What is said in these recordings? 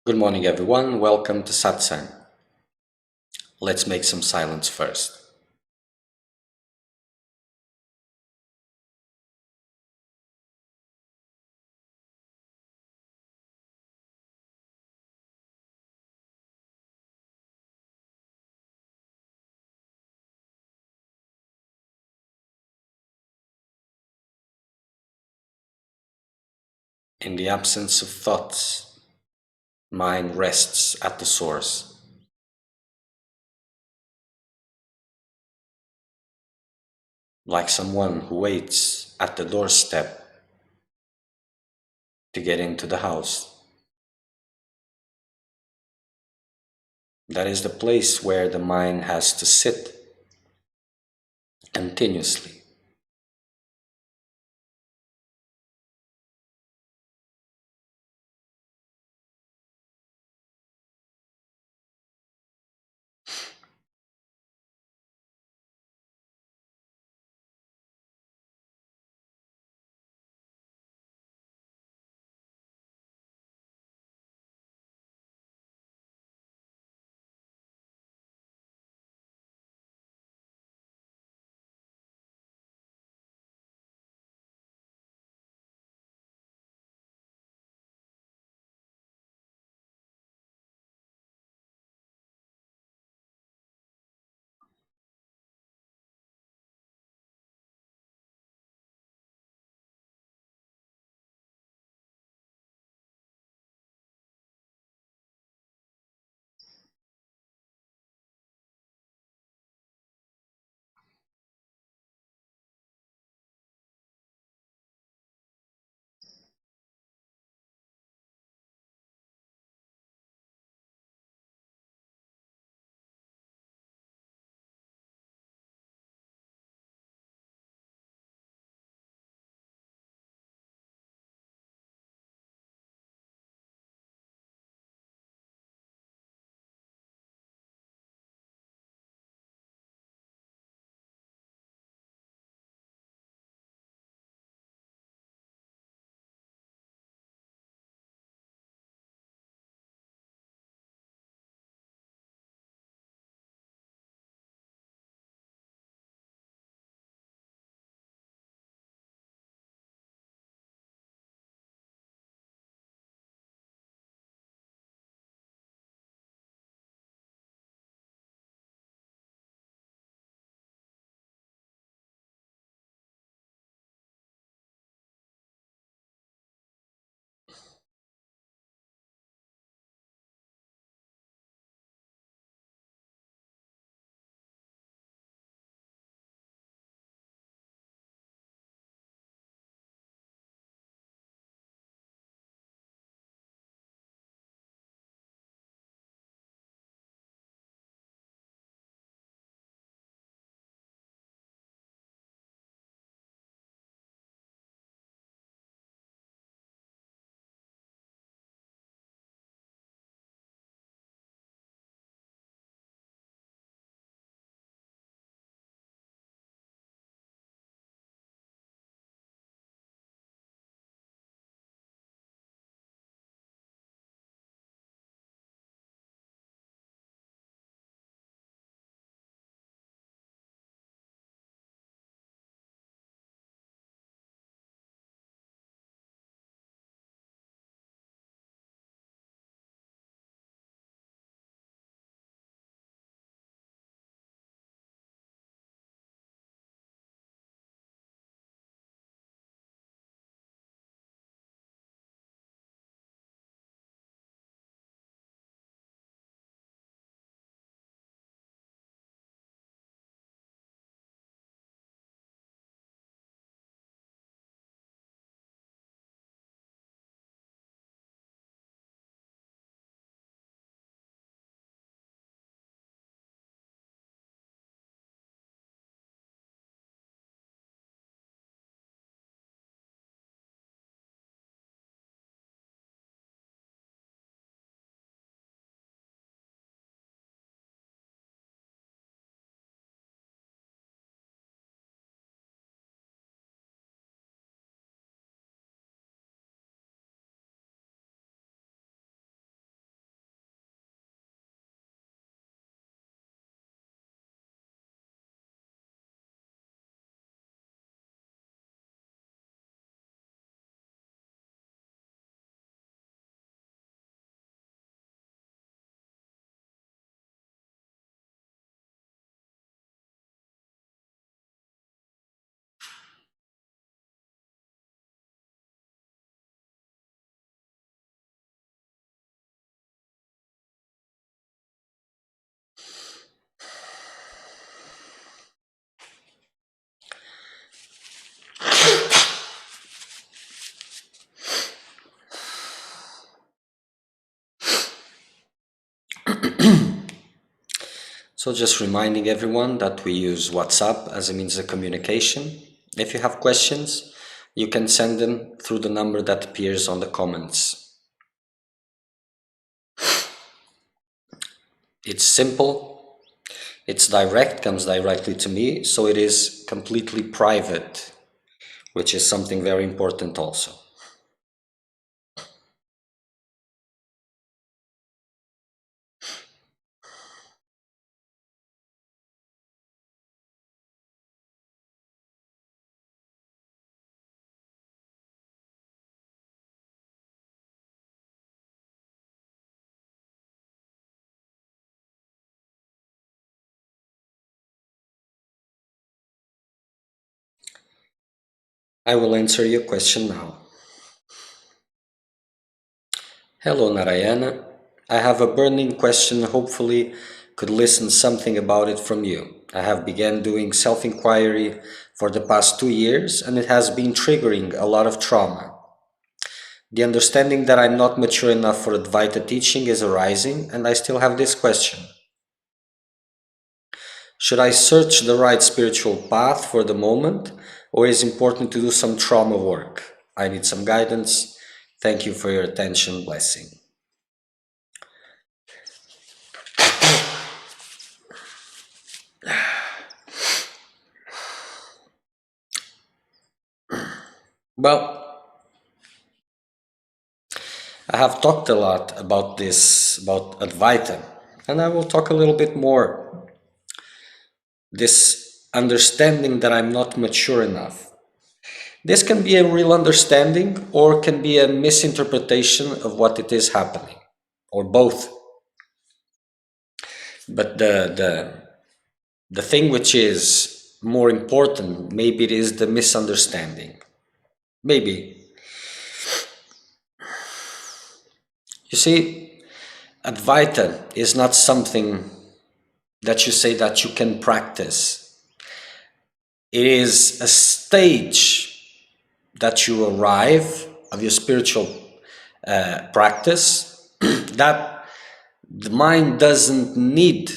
Good morning, everyone. Welcome to Satsang. Let's make some silence first. In the absence of thoughts, mind rests at the source, like someone who waits at the doorstep to get into the house. That is the place where the mind has to sit continuously. So just reminding everyone that we use WhatsApp as a means of communication. If you have questions, you can send them through the number that appears on the comments. It's simple, it's direct, comes directly to me, so it is completely private, which is something very important also. I will answer your question now. Hello Narayana, I have a burning question, hopefully could listen something about it from you. I have begun doing self-inquiry for the past 2 years and it has been triggering a lot of trauma. The understanding that I'm not mature enough for Advaita teaching is arising and I still have this question. Should I search the right spiritual path for the moment or is it important to do some trauma work? I need some guidance. Thank you for your attention. Blessing. Well, I have talked a lot about this, about Advaita, and I will talk a little bit more. This understanding that I'm not mature enough. This can be a real understanding or can be a misinterpretation of what it is happening, or both. But the thing which is more important, maybe it is the misunderstanding. Maybe. You see, Advaita is not something that you say that you can practice. It is a stage that you arrive of your spiritual practice that the mind doesn't need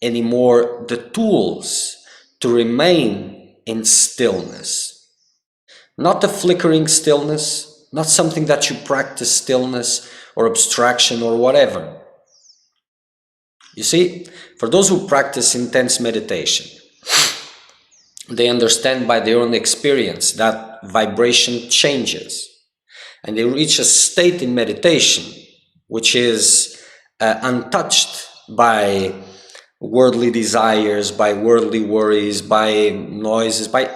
anymore the tools to remain in stillness. Not a flickering stillness, not something that you practice stillness or abstraction or whatever. You see, for those who practice intense meditation, they understand by their own experience that vibration changes and they reach a state in meditation which is untouched by worldly desires, by worldly worries, by noises, by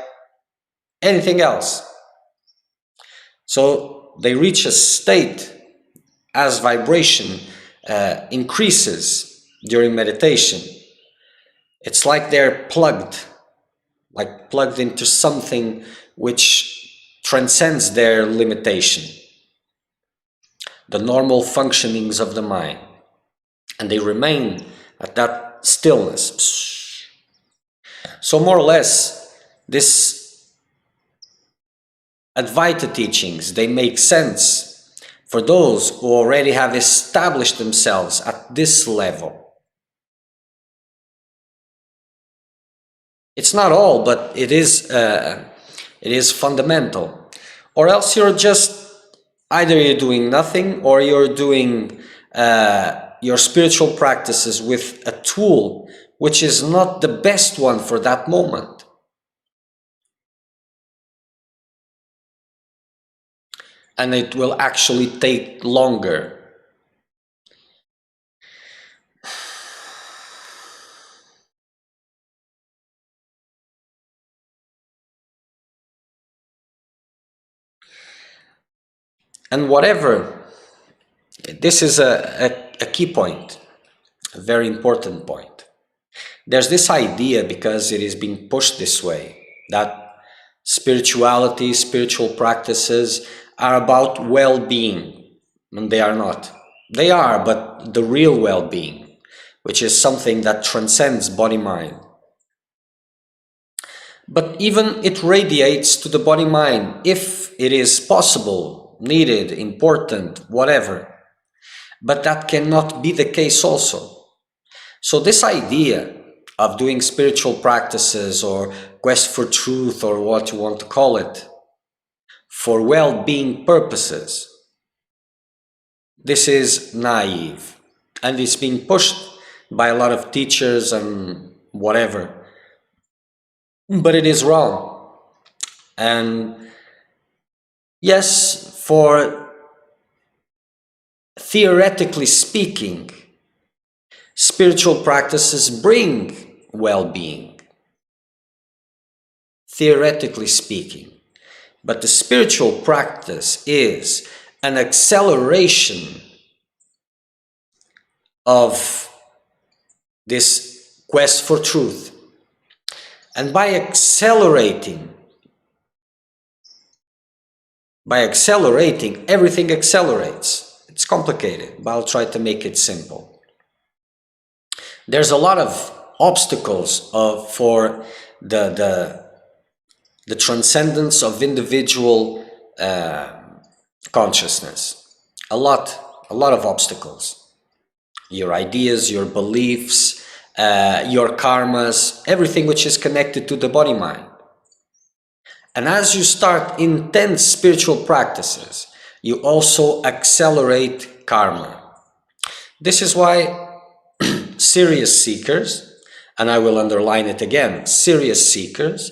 anything else. So they reach a state as vibration increases during meditation. It's like they're plugged into something which transcends their limitation, the normal functionings of the mind, and they remain at that stillness. So more or less, this Advaita teachings, they make sense for those who already have established themselves at this level. It's not all, but it is fundamental. Or else you're just, either you're doing nothing or you're doing your spiritual practices with a tool which is not the best one for that moment. And it will actually take longer. And whatever, this is a key point, a very important point. There's this idea, because it is being pushed this way, that spirituality, spiritual practices are about well-being, and they are not. They are, but the real well-being, which is something that transcends body-mind. But even it radiates to the body-mind if it is possible, needed, important, whatever. But that cannot be the case also. So this idea of doing spiritual practices or quest for truth or what you want to call it, for well-being purposes, this is naive, and it's being pushed by a lot of teachers and whatever, but it is wrong. And yes, for theoretically speaking, spiritual practices bring well-being, theoretically speaking, but the spiritual practice is an acceleration of this quest for truth. And by accelerating, everything accelerates. It's complicated, but I'll try to make it simple. There's a lot of obstacles for the transcendence of individual consciousness. A lot of obstacles. Your ideas, your beliefs, your karmas, everything which is connected to the body-mind. And as you start intense spiritual practices, you also accelerate karma. This is why serious seekers, and I will underline it again, serious seekers,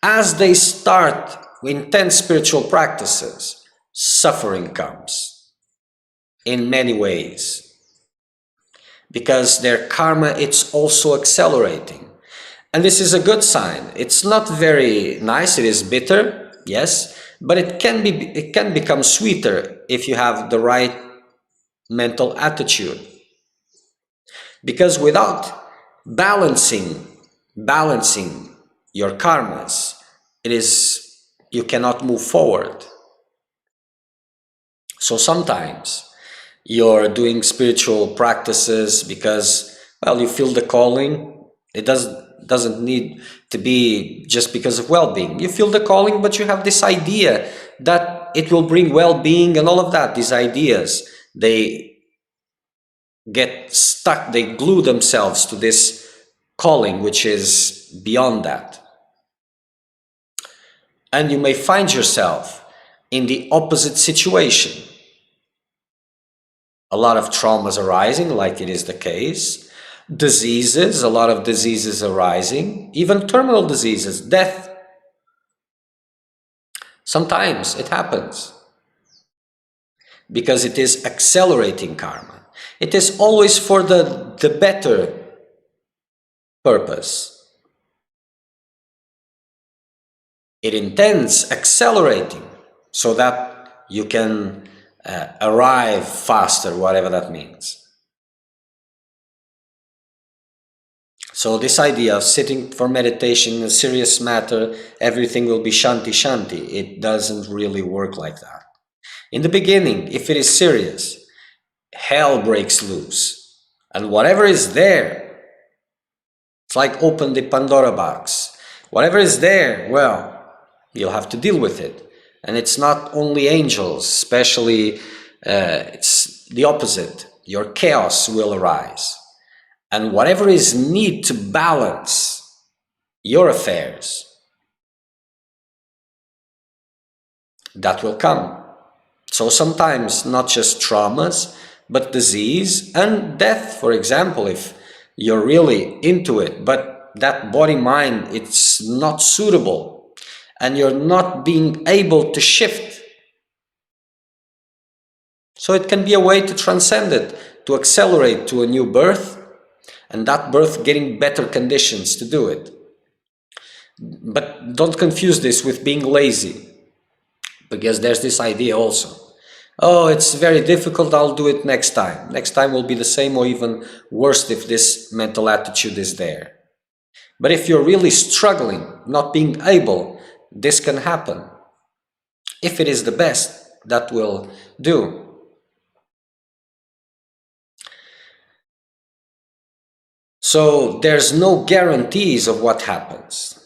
as they start intense spiritual practices, suffering comes in many ways. Because their karma, it's also accelerating. And this is a good sign. It's not very nice, it is bitter, yes, but it can become sweeter if you have the right mental attitude. Because without balancing your karmas, you cannot move forward. So sometimes you're doing spiritual practices because, well, you feel the calling. It doesn't need to be just because of well-being. You feel the calling, but you have this idea that it will bring well-being and all of that. These ideas, they get stuck, they glue themselves to this calling, which is beyond that. And you may find yourself in the opposite situation. A lot of traumas arising, like it is the case. Diseases, a lot of diseases arising, even terminal diseases, death. Sometimes it happens because it is accelerating karma. It is always for the better purpose. It intends accelerating so that you can arrive faster, whatever that means. So this idea of sitting for meditation, a serious matter, everything will be shanti shanti, it doesn't really work like that. In the beginning, if it is serious, hell breaks loose. And whatever is there, it's like open the Pandora box. Whatever is there, well, you'll have to deal with it. And it's not only angels, especially it's the opposite. Your chaos will arise. And whatever is need to balance your affairs, that will come. So sometimes not just traumas, but disease and death, for example, if you're really into it, but that body-mind, it's not suitable, and you're not being able to shift. So it can be a way to transcend it, to accelerate to a new birth, and that birth getting better conditions to do it. But don't confuse this with being lazy, because there's this idea also. Oh, it's very difficult, I'll do it next time. Next time will be the same or even worse if this mental attitude is there. But if you're really struggling, not being able, this can happen. If it is the best, that will do. So there's no guarantees of what happens.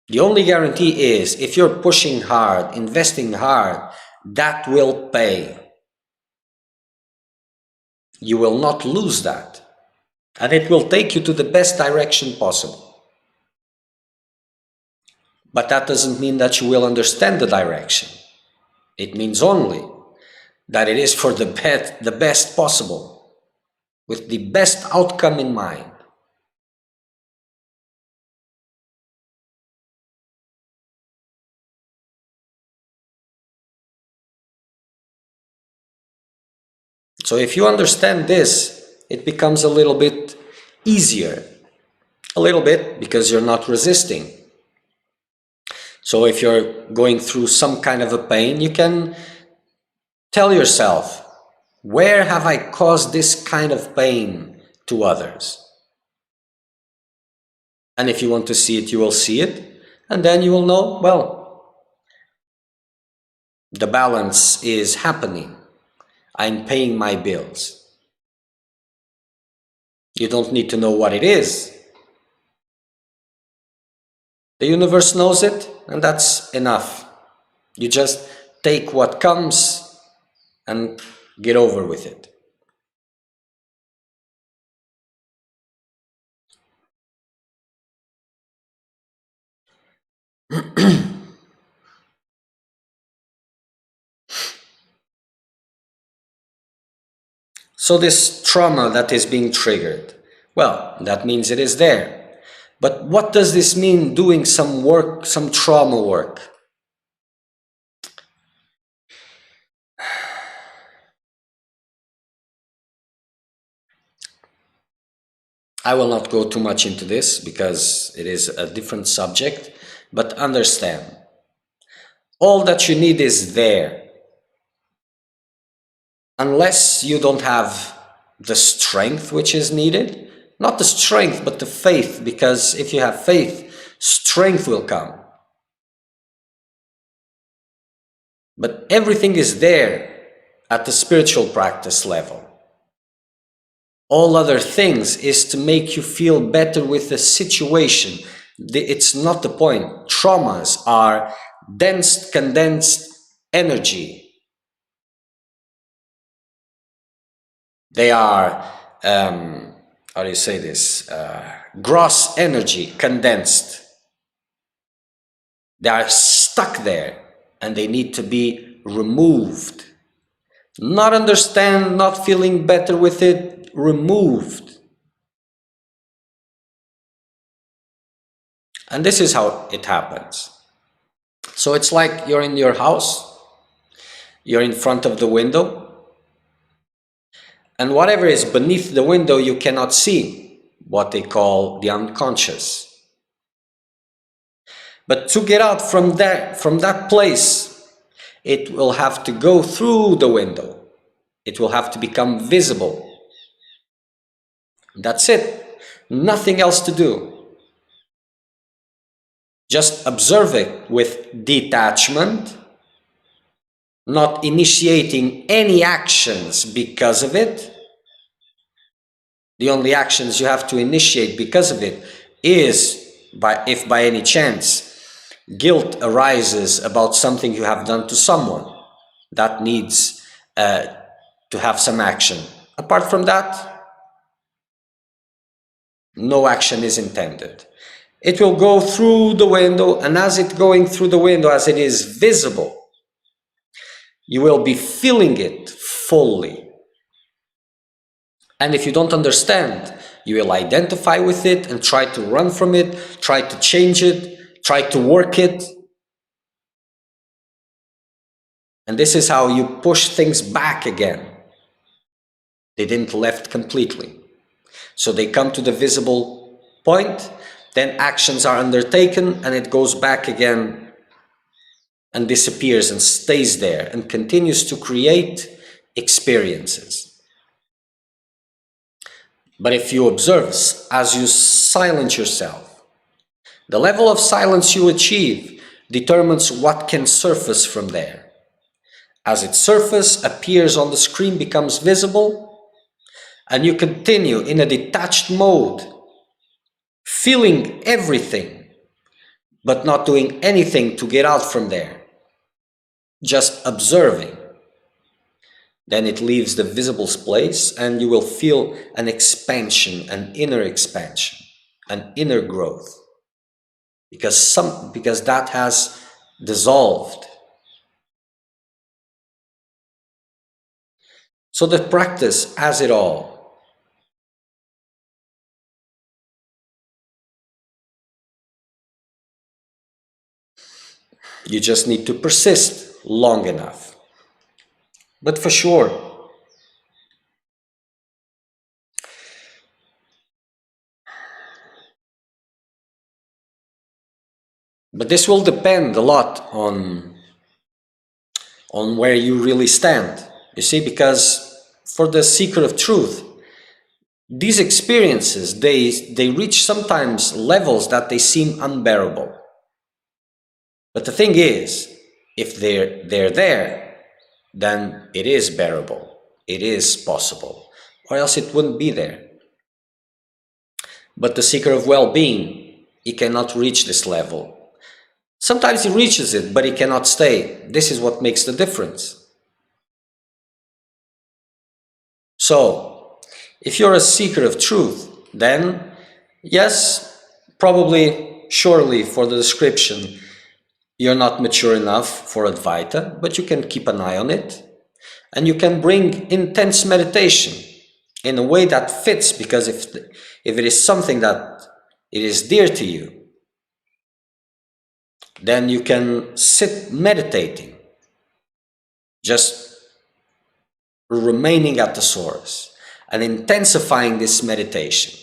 The only guarantee is if you're pushing hard, investing hard, that will pay. You will not lose that. And it will take you to the best direction possible. But that doesn't mean that you will understand the direction. It means only that it is for the best possible, with the best outcome in mind. So if you understand this, it becomes a little bit easier. A little bit, because you're not resisting. So if you're going through some kind of a pain, you can tell yourself, where have I caused this kind of pain to others? And if you want to see it, you will see it. And then you will know, well, the balance is happening. I'm paying my bills. You don't need to know what it is. The universe knows it, and that's enough. You just take what comes and get over with it. So this trauma that is being triggered, well, that means it is there. But what does this mean, doing some work, some trauma work? I will not go too much into this because it is a different subject, but understand, all that you need is there. Unless you don't have the strength which is needed, not the strength, but the faith, because if you have faith, strength will come. But everything is there at the spiritual practice level. All other things is to make you feel better with the situation. It's not the point. Traumas are dense, condensed energy. They are, how do you say this? Gross energy, condensed. They are stuck there and they need to be removed. Not understand, not feeling better with it, removed. And this is how it happens. So it's like you're in your house, you're in front of the window, and whatever is beneath the window you cannot see, what they call the unconscious. But to get out from that place, it will have to go through the window. It will have to become visible. That's it. Nothing else to do. Just observe it with detachment, not initiating any actions because of it. The only actions you have to initiate because of it is, if by any chance guilt arises about something you have done to someone, that needs to have some action. Apart from that, no action is intended. It will go through the window, and as it's going through the window, as it is visible, you will be feeling it fully. And if you don't understand, you will identify with it and try to run from it, try to change it, try to work it. And this is how you push things back again. They didn't left completely. So they come to the visible point, then actions are undertaken, and it goes back again and disappears and stays there and continues to create experiences. But if you observe, as you silence yourself, the level of silence you achieve determines what can surface from there. As it surfaces, appears on the screen, becomes visible, and you continue in a detached mode, feeling everything, but not doing anything to get out from there, just observing. Then it leaves the visible place and you will feel an expansion, an inner expansion, an inner growth. Because that has dissolved. So the practice has it all. You just need to persist long enough. But for sure, but this will depend a lot on where you really stand. You see, because for the seeker of truth, these experiences, they reach sometimes levels that they seem unbearable. But the thing is, if they're there, then it is bearable. It is possible. Or else it wouldn't be there. But the seeker of well-being, he cannot reach this level. Sometimes he reaches it, but he cannot stay. This is what makes the difference. So, if you're a seeker of truth, then yes, probably, surely for the description, you're not mature enough for Advaita, but you can keep an eye on it. And you can bring intense meditation in a way that fits, because if it is something that it is dear to you, then you can sit meditating, just remaining at the source and intensifying this meditation,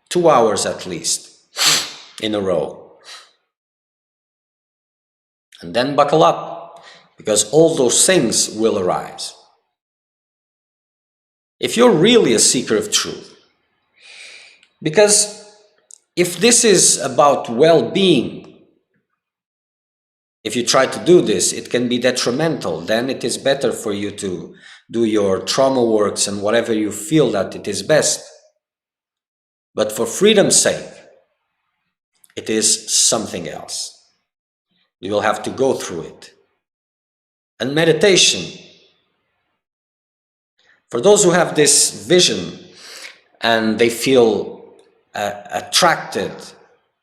2 hours at least in a row. And then buckle up, because all those things will arise. If you're really a seeker of truth, because if this is about well-being, if you try to do this, it can be detrimental. Then it is better for you to do your trauma works and whatever you feel that it is best. But for freedom's sake, it is something else. You will have to go through it. And meditation, for those who have this vision and they feel attracted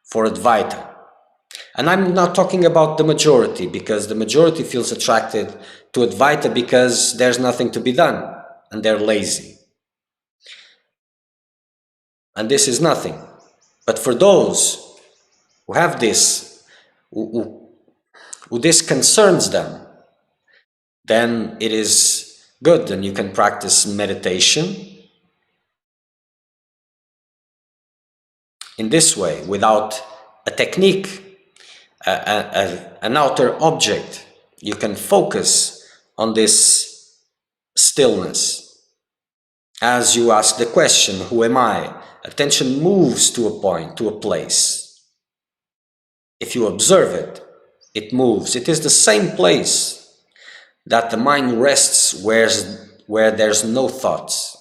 for Advaita, and I'm not talking about the majority, because the majority feels attracted to Advaita because there's nothing to be done and they're lazy. And this is nothing. But for those who have this, who this concerns them, then it is good, and you can practice meditation in this way, without a technique, an outer object. You can focus on this stillness. As you ask the question, who am I? Attention moves to a point, to a place. If you observe it, it moves. It is the same place that the mind rests where there's no thoughts.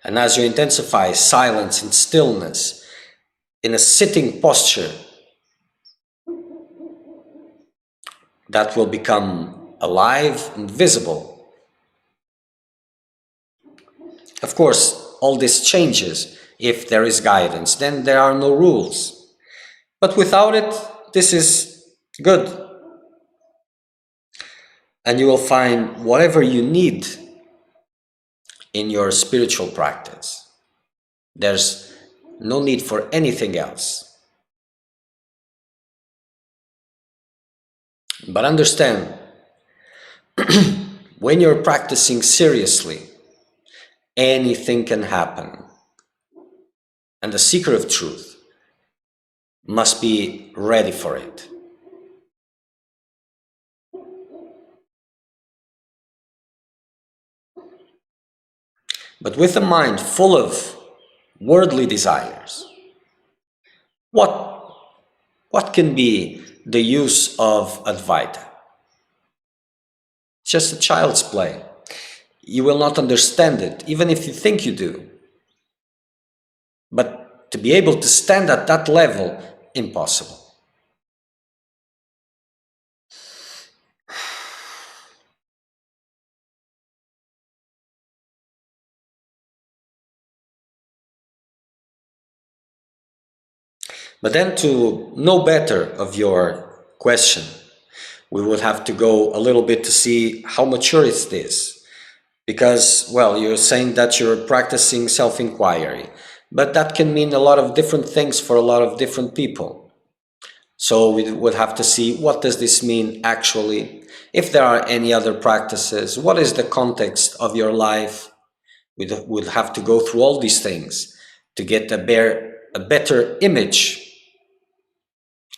And as you intensify silence and stillness in a sitting posture, that will become alive and visible. Of course, all this changes if there is guidance. Then there are no rules. But without it, this is good. And you will find whatever you need in your spiritual practice. There's no need for anything else. But understand, when you're practicing seriously, anything can happen. And the seeker of truth must be ready for it. But with a mind full of worldly desires, what can be the use of Advaita? It's just a child's play. You will not understand it, even if you think you do. But to be able to stand at that level, impossible. But then to know better of your question, we would have to go a little bit to see how mature is this. Because, well, you're saying that you're practicing self-inquiry, but that can mean a lot of different things for a lot of different people. So we would have to see, what does this mean actually? If there are any other practices, what is the context of your life? We would have to go through all these things to get a better image.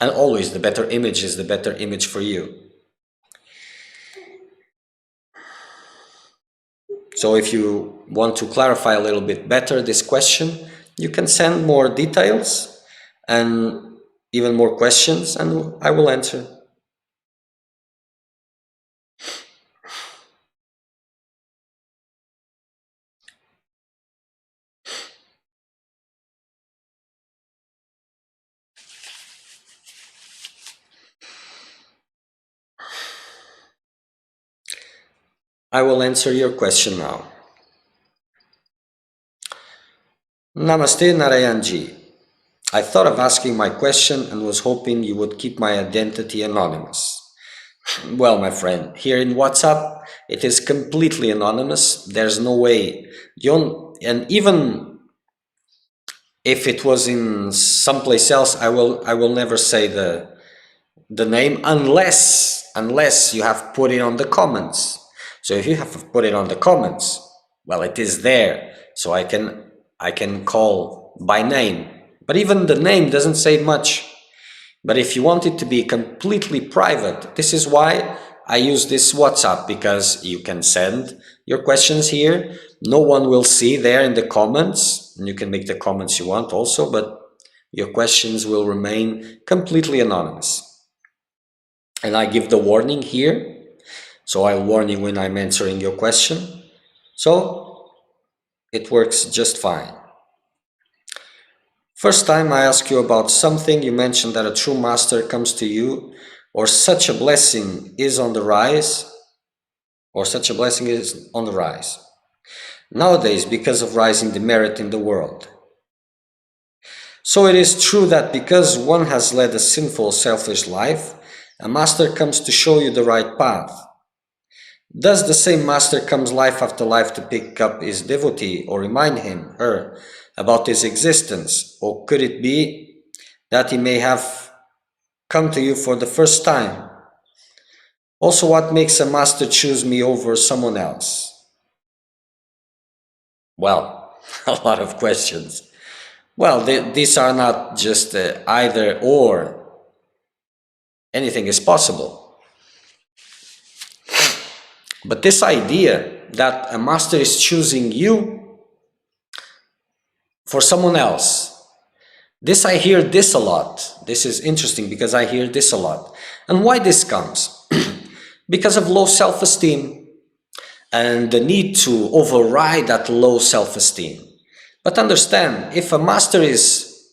And always the better image is the better image for you. So if you want to clarify a little bit better this question, you can send more details and even more questions, and I will answer. I will answer your question now. Namaste Narayanji. I thought of asking my question and was hoping you would keep my identity anonymous. Well, my friend, here in WhatsApp, it is completely anonymous. There's no way. And even if it was in someplace else, I will never say the name unless you have put it on the comments. So if you have put it on the comments, well, it is there. So I can call by name. But even the name doesn't say much. But if you want it to be completely private, this is why I use this WhatsApp, because you can send your questions here. No one will see there in the comments, and you can make the comments you want also, but your questions will remain completely anonymous. And I give the warning here, so I'll warn you when I'm answering your question. So it works just fine. First time I ask you about something, you mentioned that a true master comes to you, or such a blessing is on the rise, nowadays because of rising demerit in the world. So it is true that because one has led a sinful, selfish life, a master comes to show you the right path. Does the same master comes life after life to pick up his devotee or remind him, her, about his existence? Or could it be that he may have come to you for the first time? Also, what makes a master choose me over someone else? Well, a lot of questions. Well, these are not just either or. Anything is possible. But this idea that a master is choosing you for someone else, I hear this a lot. This is interesting because I hear this a lot. And why this comes? Because of low self-esteem and the need to override that low self-esteem. But understand, if a master is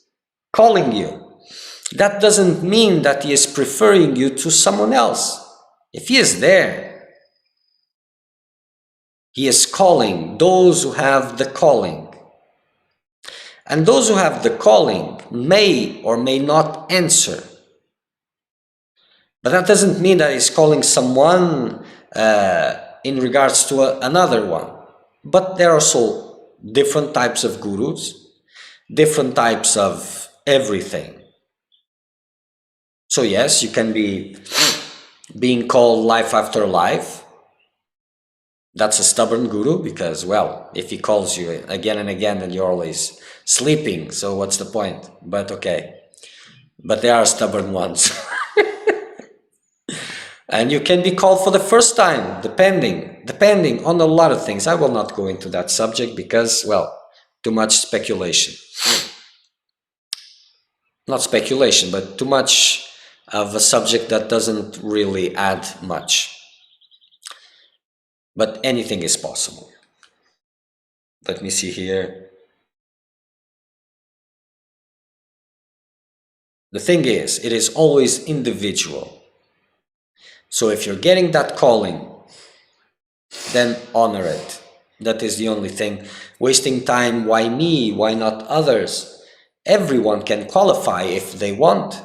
calling you, that doesn't mean that he is preferring you to someone else. If he is there, he is calling those who have the calling. And those who have the calling may or may not answer. But that doesn't mean that he's calling someone in regards to another one. But there are also different types of gurus, different types of everything. So yes, you can be being called life after life. That's a stubborn guru because, well, if he calls you again and again, then you're always sleeping. So what's the point? But okay. But there are stubborn ones. And you can be called for the first time, depending on a lot of things. I will not go into that subject because, well, too much speculation. Not speculation, but too much of a subject that doesn't really add much. But anything is possible. Let me see here. The thing is, it is always individual. So if you're getting that calling, then honor it. That is the only thing. Wasting time, why me? Why not others? everyone can qualify if they want.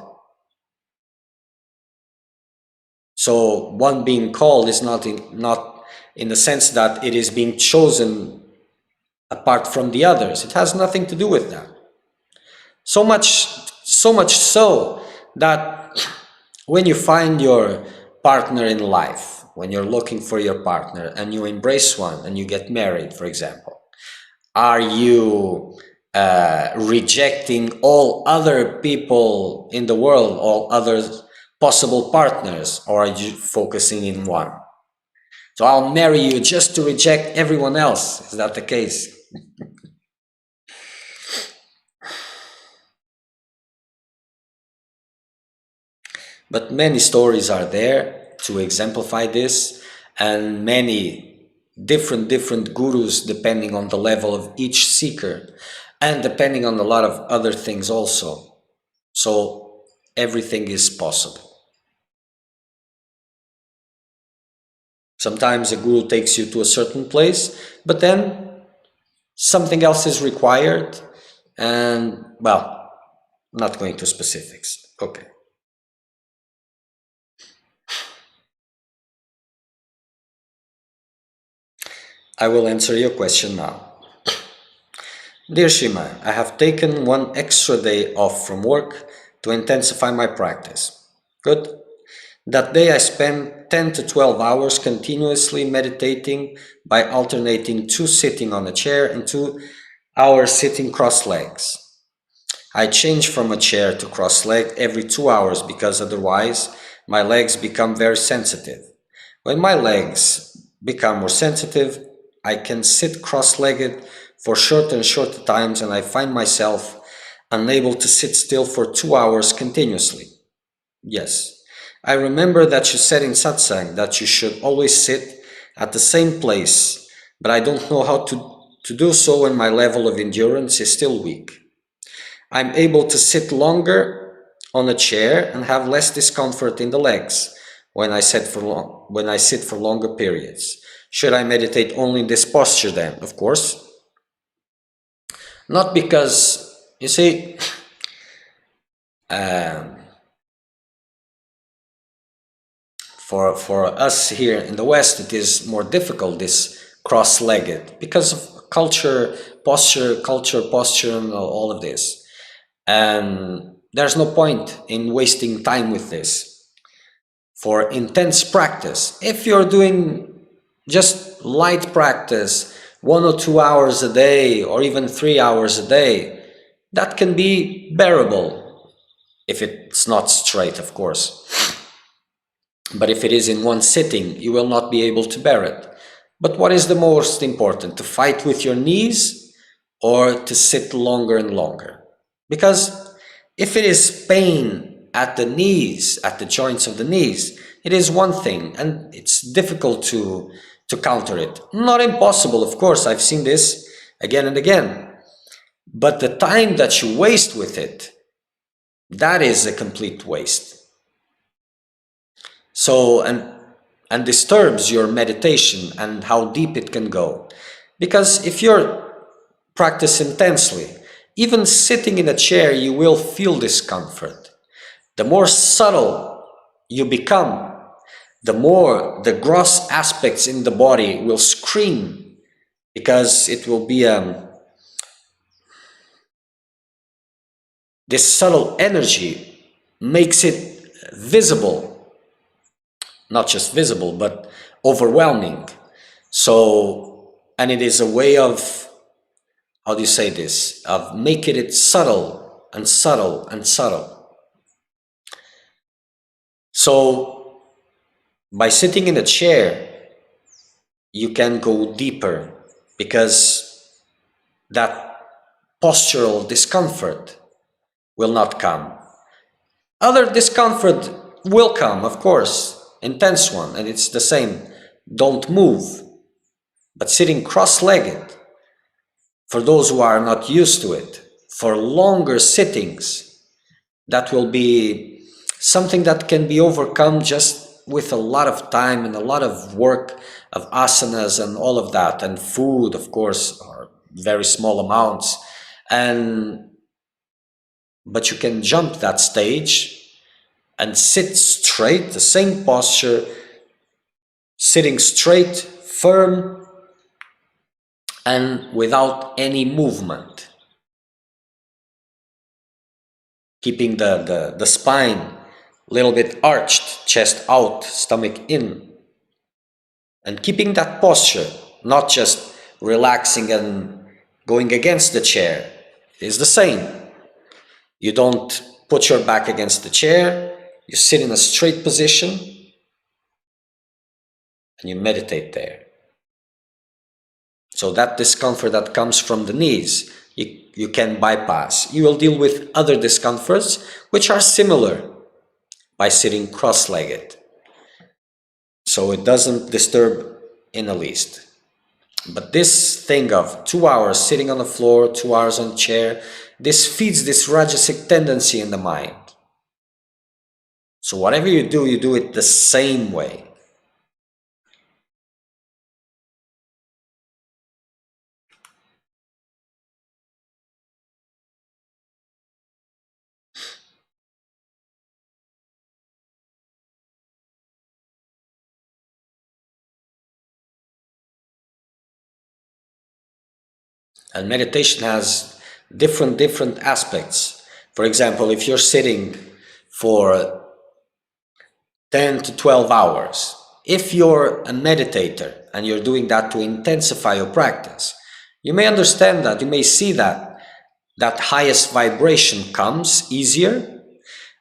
So one being called is not in the sense that it is being chosen apart from the others. It has nothing to do with that. So much so that when you find your partner in life, when you're looking for your partner and you embrace one and you get married, for example, are you rejecting all other people in the world, all other possible partners, or are you focusing in one? So I'll marry you just to reject everyone else. Is that the case? But many stories are there to exemplify this, and many different gurus depending on the level of each seeker and depending on a lot of other things also. So everything is possible. Sometimes a guru takes you to a certain place, but then something else is required, and well, not going to specifics. Okay. I will answer your question now. Dear Shima, I have taken one extra day off from work to intensify my practice. Good. That day I spent 10 to 12 hours continuously meditating by alternating 2 sitting on a chair and 2 hours sitting cross legs. I change from a chair to cross leg every 2 hours because otherwise my legs become very sensitive. When my legs become more sensitive, I can sit cross-legged for shorter and shorter times, and I find myself unable to sit still for 2 hours continuously. Yes, I remember that you said in satsang that you should always sit at the same place, but I don't know how to do so when my level of endurance is still weak. I'm able to sit longer on a chair and have less discomfort in the legs when I sit for longer periods. Should I meditate only in this posture then? Of course. Not because, you see, for us here in the West, it is more difficult, this cross-legged, because of culture, posture, and all of this. And there's no point in wasting time with this. For intense practice, if you're doing just light practice, 1 or 2 hours a day, or even 3 hours a day, that can be bearable, if it's not straight, of course. But if it is in one sitting, you will not be able to bear it. But what is the most important, to fight with your knees or to sit longer and longer? Because if it is pain at the knees, at the joints of the knees, it is one thing, and it's difficult to counter it. Not impossible, of course, I've seen this again and again. But the time that you waste with it, that is a complete waste. So, and disturbs your meditation and how deep it can go. Because if you're practice intensely, even sitting in a chair, you will feel discomfort. The more subtle you become, the more the gross aspects in the body will scream, because it will be this subtle energy makes it visible, not just visible, but overwhelming. So, and it is a way of, how do you say this, of making it subtle and subtle and subtle. So by sitting in a chair, you can go deeper, because that postural discomfort will not come. Other discomfort will come, of course, intense one, and it's the same. Don't move. But sitting cross-legged, for those who are not used to it, for longer sittings, that will be something that can be overcome just with a lot of time and a lot of work of asanas and all of that, and food, of course, or very small amounts. And but you can jump that stage and sit straight, the same posture, sitting straight, firm, and without any movement. Keeping the spine a little bit arched, chest out, stomach in. And keeping that posture, not just relaxing and going against the chair, is the same. You don't put your back against the chair, you sit in a straight position and you meditate there. So that discomfort that comes from the knees, you can bypass. You will deal with other discomforts which are similar by sitting cross-legged. So it doesn't disturb in the least. But this thing of 2 hours sitting on the floor, 2 hours on a chair, this feeds this rajasic tendency in the mind. So whatever you do it the same way. And meditation has different aspects. For example, if you're sitting for 10 to 12 hours, if you're a meditator and you're doing that to intensify your practice, you may understand that, you may see that highest vibration comes easier,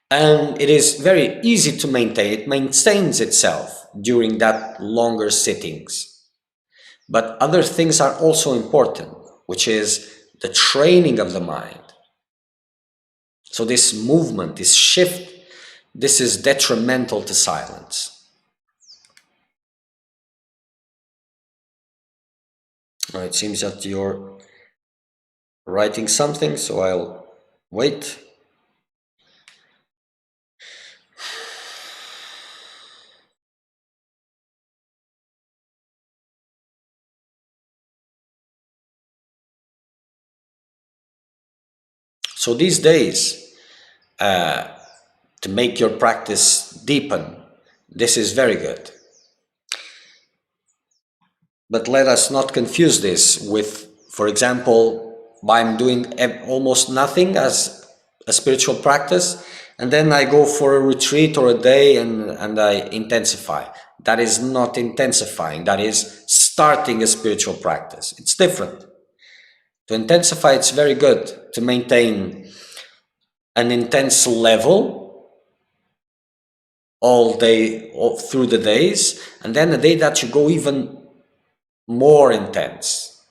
and it is very easy to maintain. It maintains itself during that longer sittings. But other things are also important, which is the training of the mind. So this movement, this shift, this is detrimental to silence. Now it seems that you're writing something, so I'll wait. So these days, to make your practice deepen, this is very good. But let us not confuse this with, for example, I'm doing almost nothing as a spiritual practice, and then I go for a retreat or a day and I intensify. That is not intensifying, that is starting a spiritual practice. It's different. To intensify, it's very good to maintain an intense level all day, all through the days, and then a day that you go even more intense.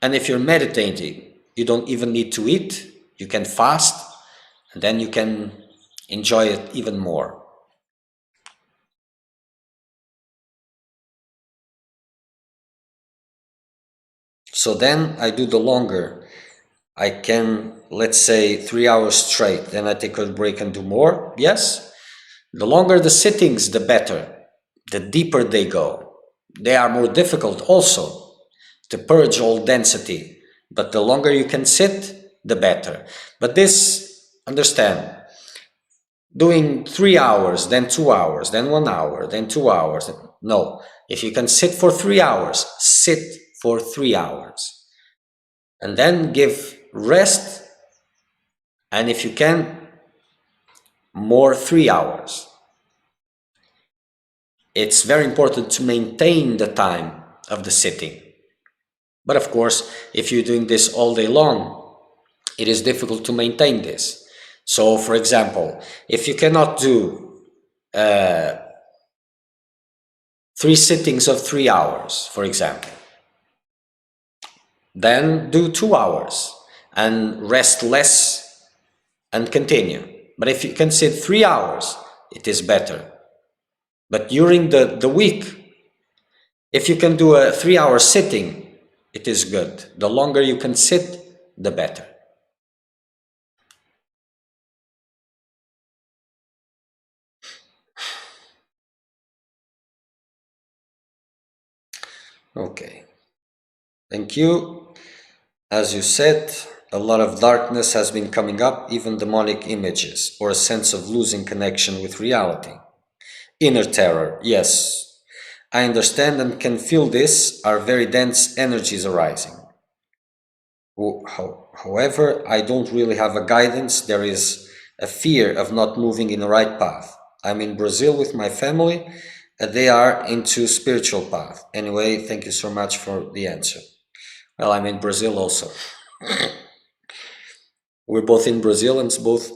And if you're meditating, you don't even need to eat, you can fast, and then you can enjoy it even more. So then I do the longer. I can, let's say, 3 hours straight, then I take a break and do more. Yes, the longer the sittings, the better, the deeper they go. They are more difficult also to purge all density, but the longer you can sit, the better. But this, understand, doing 3 hours, then 2 hours, then 1 hour, then 2 hours. No, if you can sit for 3 hours, sit for 3 hours. And then give rest, and if you can, more 3 hours. It's very important to maintain the time of the sitting. But of course, if you're doing this all day long, it is difficult to maintain this. So, for example, if you cannot do 3 sittings of 3 hours, for example, then do 2 hours and rest less and continue. But if you can sit 3 hours, it is better. But during the week, if you can do a 3-hour sitting, it is good. The longer you can sit, the better. Okay. Thank you. As you said, a lot of darkness has been coming up, even demonic images, or a sense of losing connection with reality. Inner terror, yes. I understand and can feel this, are very dense energies arising. However, I don't really have a guidance. There is a fear of not moving in the right path. I'm in Brazil with my family, and they are into spiritual path. Anyway, thank you so much for the answer. Well, I'm in Brazil also. We're both in Brazil and both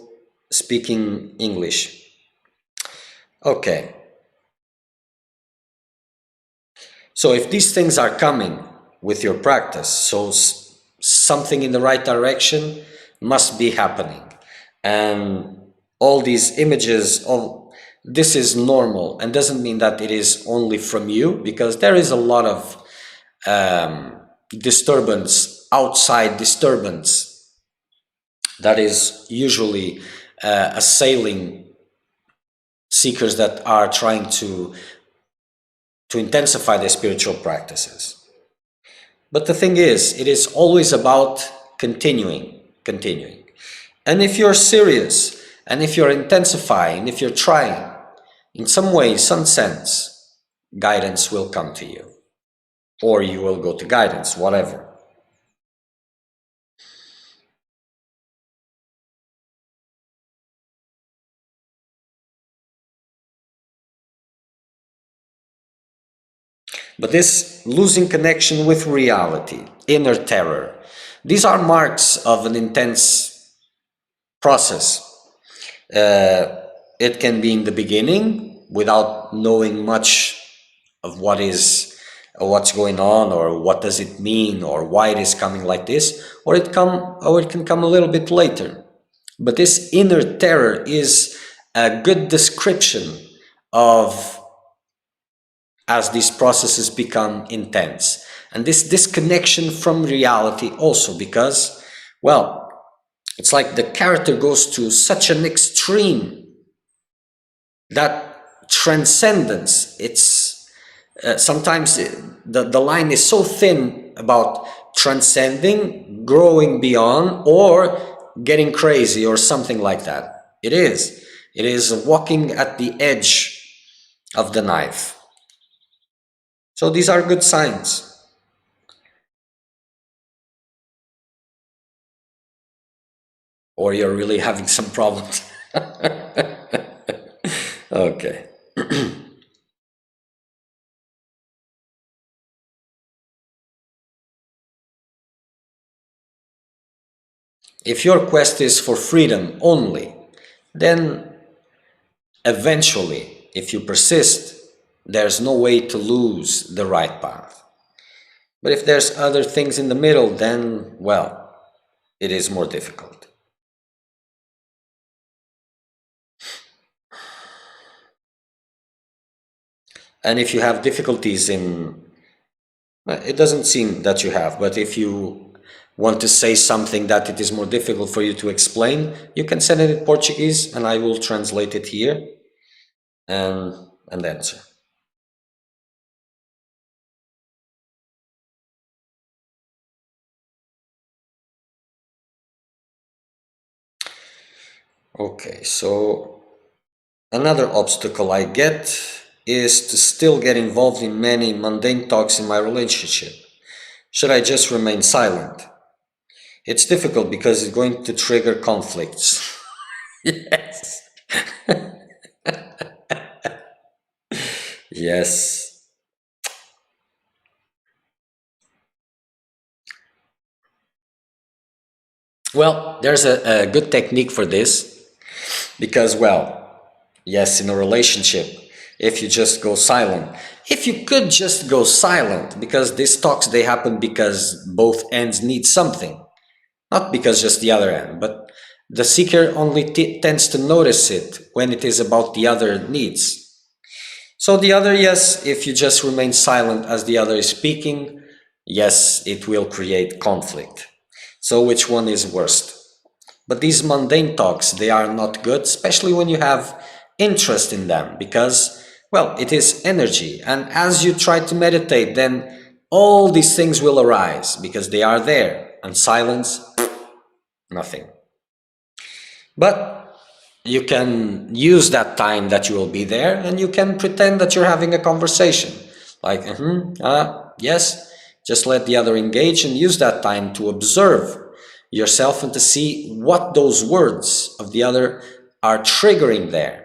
speaking English. Okay. So if these things are coming with your practice, so something in the right direction must be happening. And all these images, this is normal and doesn't mean that it is only from you, because there is a lot of disturbance, outside disturbance, that is usually assailing seekers that are trying to intensify their spiritual practices. But the thing is, it is always about continuing. And if you're serious, and if you're intensifying, if you're trying, in some way, some sense, guidance will come to you. Or you will go to guidance, whatever. But this losing connection with reality, inner terror, these are marks of an intense process. It can be in the beginning without knowing much of what's going on, or what does it mean, or why it is coming like this, or it can come a little bit later. But this inner terror is a good description of as these processes become intense, and this disconnection from reality also, because, well, it's like the character goes to such an extreme that transcendence, it's sometimes the line is so thin about transcending, growing beyond, or getting crazy or something like that. It is walking at the edge of the knife. So these are good signs. Or you're really having some problems. Okay. If your quest is for freedom only, then eventually, if you persist, there's no way to lose the right path. But if there's other things in the middle, then, well, it is more difficult. And if you have difficulties it doesn't seem that you have, but if you want to say something that it is more difficult for you to explain, you can send it in Portuguese and I will translate it here and answer. Okay, so another obstacle I get is to still get involved in many mundane talks in my relationship. Should I just remain silent? It's difficult because it's going to trigger conflicts. Yes. Yes. Well, there's a good technique for this, because, well, yes, in a relationship, if you just go silent, if you could just go silent, because these talks, they happen because both ends need something, not because just the other end, but the seeker only tends to notice it when it is about the other needs. So the other, yes, if you just remain silent as the other is speaking, yes, it will create conflict. So which one is worst? But these mundane talks, they are not good, especially when you have interest in them, because, well, it is energy. And as you try to meditate, then all these things will arise because they are there. And silence, nothing. But you can use that time that you will be there, and you can pretend that you're having a conversation. Like, yes, just let the other engage and use that time to observe yourself and to see what those words of the other are triggering there.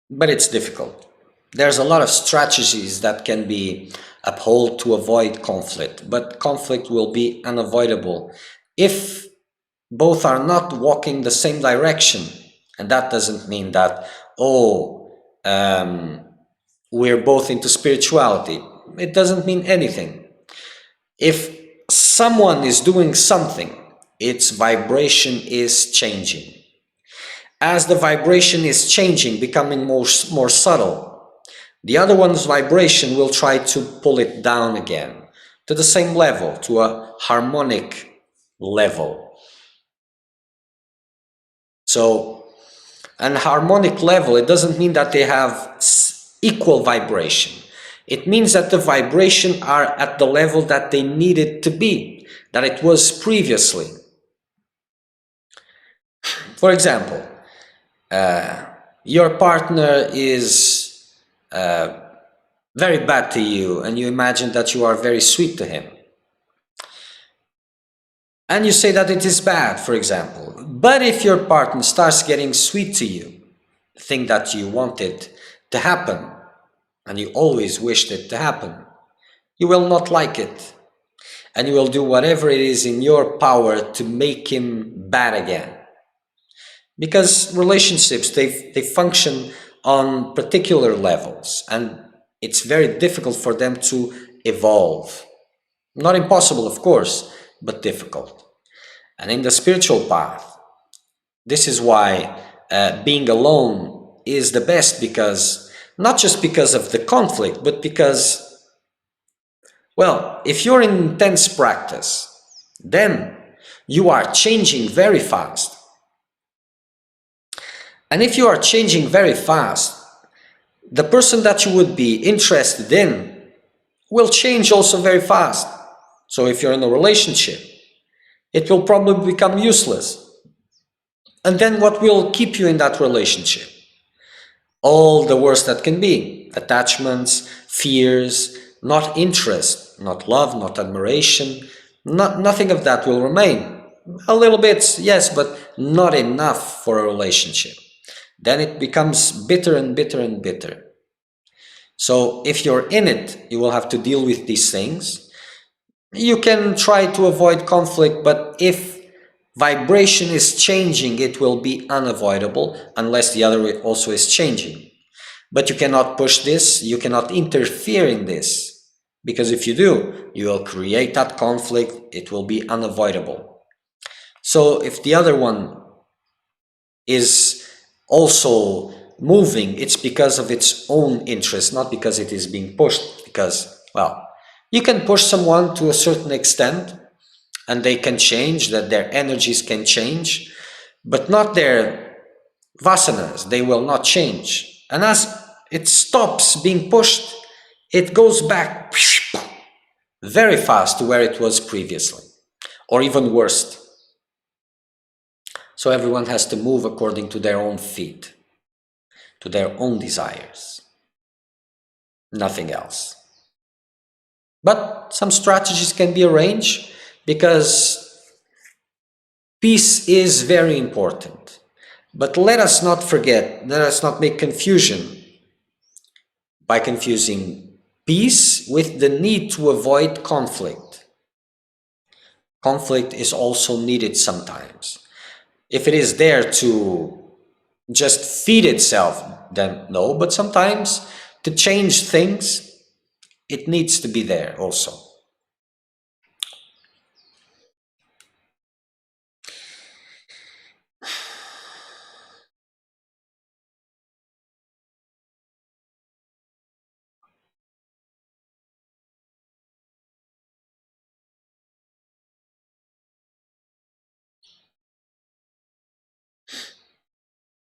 But it's difficult. There's a lot of strategies that can be upheld to avoid conflict, but conflict will be unavoidable if both are not walking the same direction. And that doesn't mean that, we're both into spirituality. It doesn't mean anything. If someone is doing something, its vibration is changing. As the vibration is changing, becoming more subtle, the other one's vibration will try to pull it down again to the same level, to a harmonic level. So, an harmonic level, it doesn't mean that they have equal vibration. It means that the vibration are at the level that they needed to be, that it was previously. For example, your partner is very bad to you, and you imagine that you are very sweet to him. And you say that it is bad, for example. But if your partner starts getting sweet to you, the thing that you wanted to happen, and you always wished it to happen, you will not like it. And you will do whatever it is in your power to make him bad again. Because relationships, they function on particular levels, and it's very difficult for them to evolve. Not impossible, of course, but difficult. And in the spiritual path, this is why being alone is the best, because not just because of the conflict, but because, well, if you're in intense practice, then you are changing very fast. And if you are changing very fast, the person that you would be interested in will change also very fast. So if you're in a relationship, it will probably become useless. And then what will keep you in that relationship? All the worst that can be. Attachments, fears, not interest, not love, not admiration. Nothing of that will remain. A little bit, yes, but not enough for a relationship. Then it becomes bitter and bitter and bitter. So if you're in it, you will have to deal with these things. You can try to avoid conflict, but if vibration is changing, it will be unavoidable unless the other also is changing. But you cannot push this, you cannot interfere in this, because if you do, you will create that conflict, it will be unavoidable. So if the other one is also moving, it's because of its own interest, not because it is being pushed. Because, well, you can push someone to a certain extent and they can change, that their energies can change, but not their vasanas. They will not change. And as it stops being pushed, it goes back very fast to where it was previously, or even worse. So everyone has to move according to their own feet, to their own desires, nothing else. But some strategies can be arranged, because peace is very important. But let us not forget, let us not make confusion by confusing peace with the need to avoid conflict. Conflict is also needed sometimes. If it is there to just feed itself, then no, but sometimes to change things, it needs to be there also.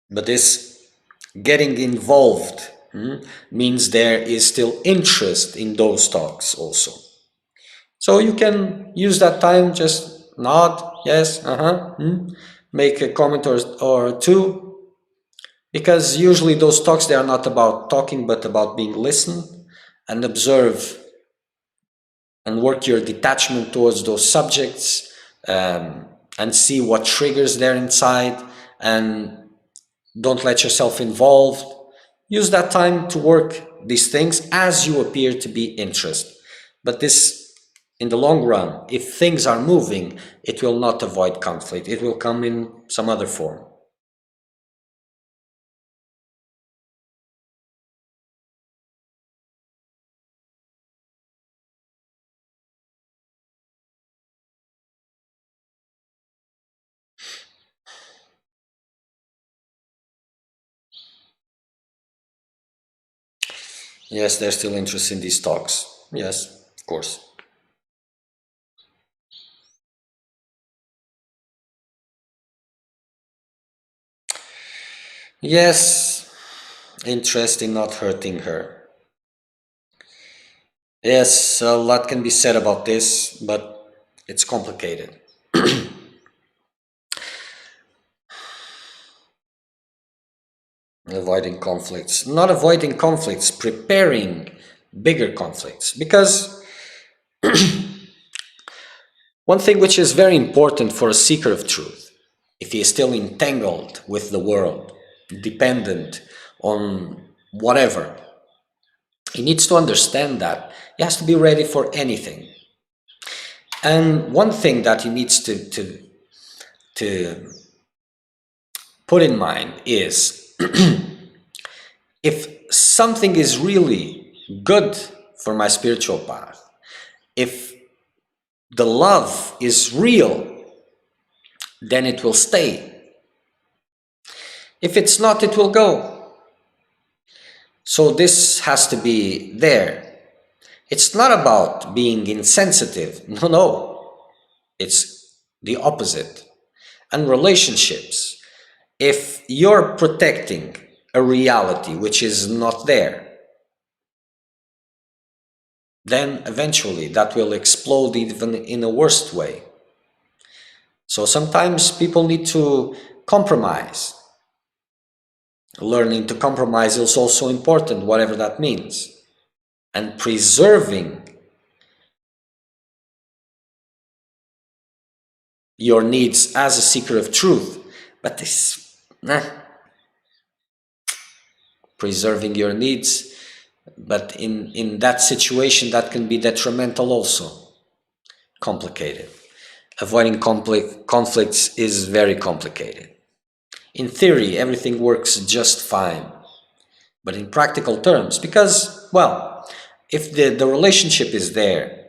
But this getting involved means there is still interest in those talks also. So you can use that time, just nod, yes, make a comment or two, because usually those talks, they are not about talking, but about being listened, and observe and work your detachment towards those subjects, and see what triggers there inside, and don't let yourself involved. Use that time to work these things as you appear to be interested. But this, in the long run, if things are moving, it will not avoid conflict. It will come in some other form. Yes, there's still interest in these talks. Yes, of course. Yes, interest in not hurting her. Yes, a lot can be said about this, but it's complicated. Avoiding conflicts. Not avoiding conflicts, preparing bigger conflicts. Because one thing which is very important for a seeker of truth, if he is still entangled with the world, dependent on whatever, he needs to understand that he has to be ready for anything. And one thing that he needs to put in mind is if something is really good for my spiritual path, if the love is real, then it will stay. If it's not, it will go. So this has to be there. It's not about being insensitive. No, no. It's the opposite. And relationships. If you're protecting a reality which is not there, then eventually that will explode even in a worst way. So sometimes people need to compromise. Learning to compromise is also important, whatever that means. And preserving your needs as a seeker of truth. But this, preserving your needs, but in that situation that can be detrimental also. Complicated. Avoiding conflicts is very complicated. In theory, everything works just fine. But in practical terms, because, well, if the relationship is there,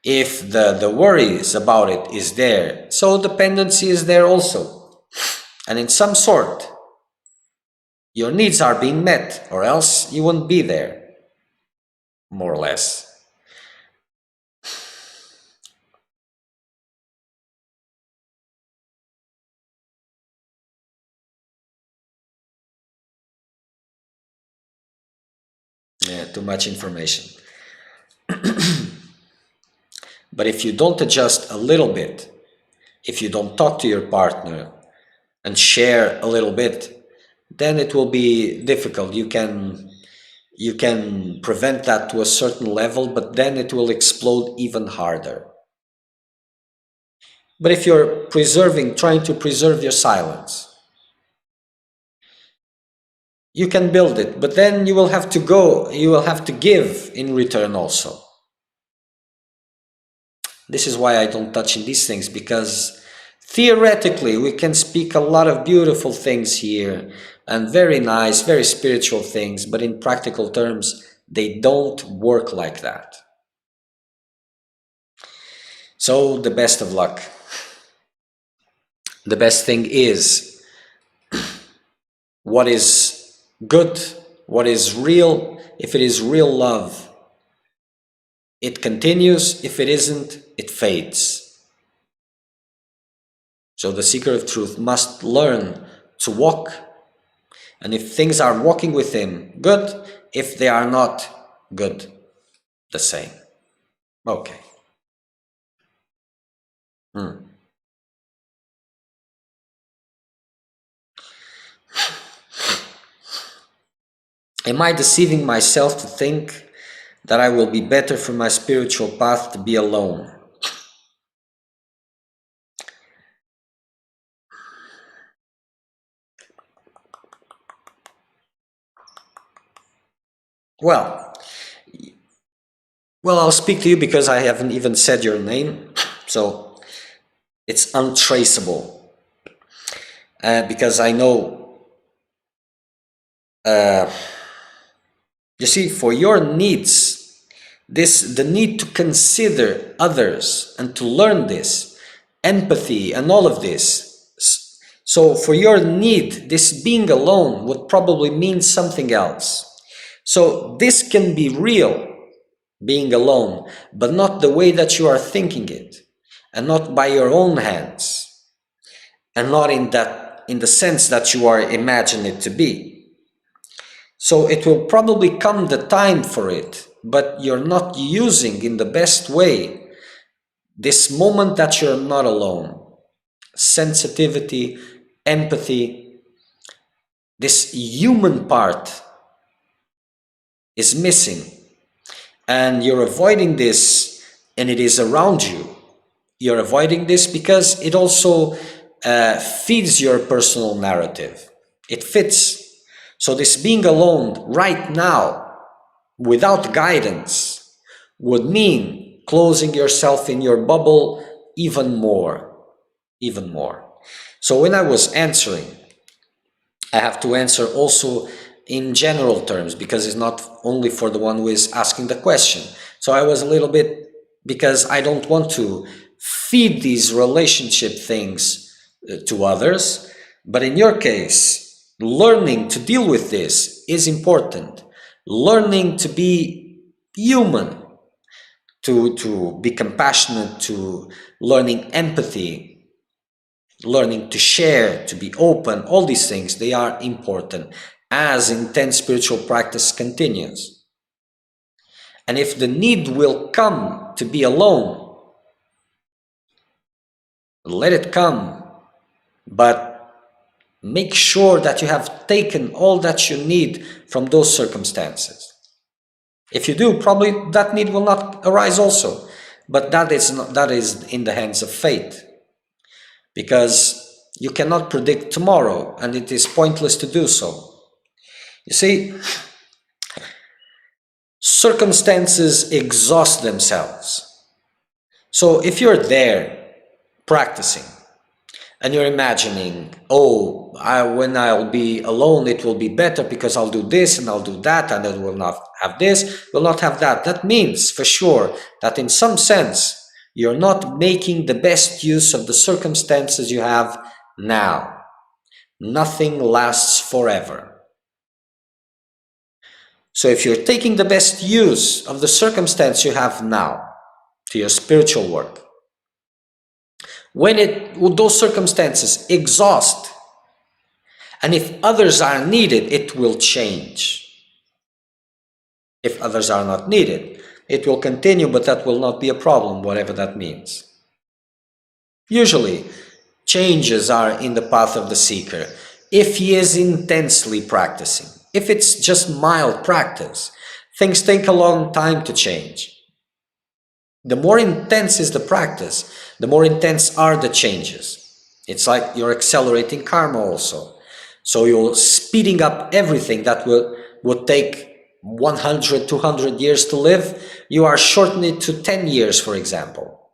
if the worries about it is there, so dependency is there also. And in some sort, your needs are being met, or else you wouldn't be there, more or less. Yeah, too much information. But if you don't adjust a little bit, if you don't talk to your partner and share a little bit, then it will be difficult. You can prevent that to a certain level, but then it will explode even harder. But if you're trying to preserve your silence, you can build it, but then you will have to give in return also. This is why I don't touch in these things, because theoretically we can speak a lot of beautiful things here and very nice, very spiritual things, but in practical terms, they don't work like that. So the best of luck. The best thing is what is good, what is real. If it is real love, it continues. If it isn't, it fades. So the seeker of truth must learn to walk And if things are walking with him, good. If they are not, good. The same. Okay. Am I deceiving myself to think that I will be better for my spiritual path to be alone? Well, I'll speak to you because I haven't even said your name, so it's untraceable. Because I know, you see, for your needs, the need to consider others and to learn this, empathy and all of this. So for your need, this being alone would probably mean something else. So this can be real, being alone, but not the way that you are thinking it, and not by your own hands, and not in the sense that you are imagining it to be. So it will probably come the time for it, but you're not using in the best way this moment that you're not alone. Sensitivity, empathy, this human part is missing, and you're avoiding this, and it is around you. You're avoiding this because it also feeds your personal narrative. It fits. So this being alone right now, without guidance, would mean closing yourself in your bubble even more. Even more. So when I was answering, I have to answer also in general terms, because it's not only for the one who is asking the question. So I was a little bit, because I don't want to feed these relationship things to others. But in your case, learning to deal with this is important. Learning to be human, to be compassionate, to learning empathy, learning to share, to be open, all these things, they are important as intense spiritual practice continues. And if the need will come to be alone, let it come, but make sure that you have taken all that you need from those circumstances. If you do, probably that need will not arise also, but that is in the hands of fate, because you cannot predict tomorrow, and it is pointless to do so. You see, circumstances exhaust themselves. So if you're there practicing and you're imagining, oh, when I'll be alone, it will be better because I'll do this and I'll do that, and it will not have this, will not have that. That means for sure that in some sense, you're not making the best use of the circumstances you have now. Nothing lasts forever. So if you're taking the best use of the circumstance you have now to your spiritual work, when those circumstances exhaust, and if others are needed, it will change. If others are not needed, it will continue, but that will not be a problem, whatever that means. Usually, changes are in the path of the seeker if he is intensely practicing. If it's just mild practice, things take a long time to change. The more intense is the practice, the more intense are the changes. It's like you're accelerating karma also. So you're speeding up everything that would take 100, 200 years to live. You are shortening it to 10 years, for example.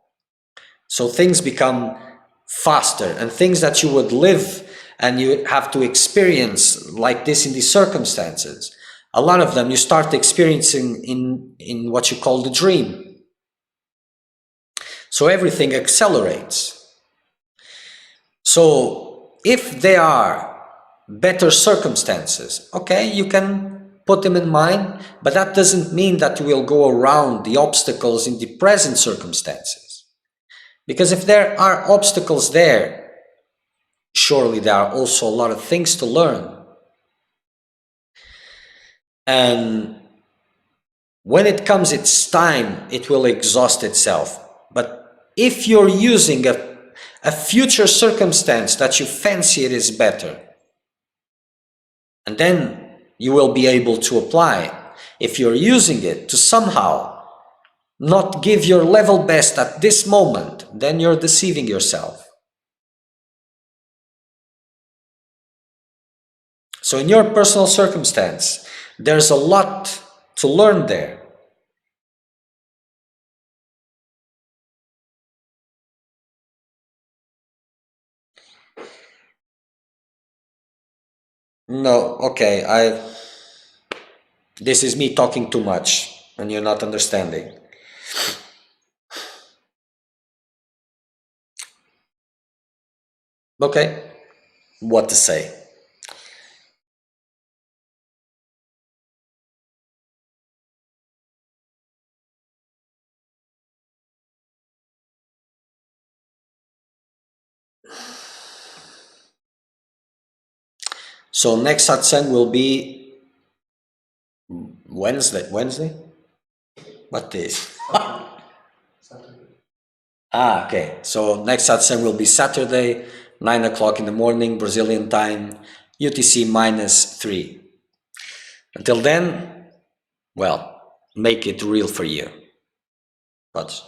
So things become faster, and things that you would live and you have to experience like this in these circumstances, a lot of them you start experiencing in what you call the dream. So everything accelerates. So if there are better circumstances, okay, you can put them in mind, but that doesn't mean that you will go around the obstacles in the present circumstances. Because if there are obstacles there, surely there are also a lot of things to learn. And when it comes its time, it will exhaust itself. But if you're using a future circumstance that you fancy it is better, and then you will be able to apply. If you're using it to somehow not give your level best at this moment, then you're deceiving yourself. So in your personal circumstance, there's a lot to learn there. No, okay, this is me talking too much and you're not understanding. Okay, what to say? So next satsang will be Wednesday? What is? Okay. So next satsang will be Saturday, 9 o'clock in the morning, Brazilian time, UTC -3. Until then, well, make it real for you. But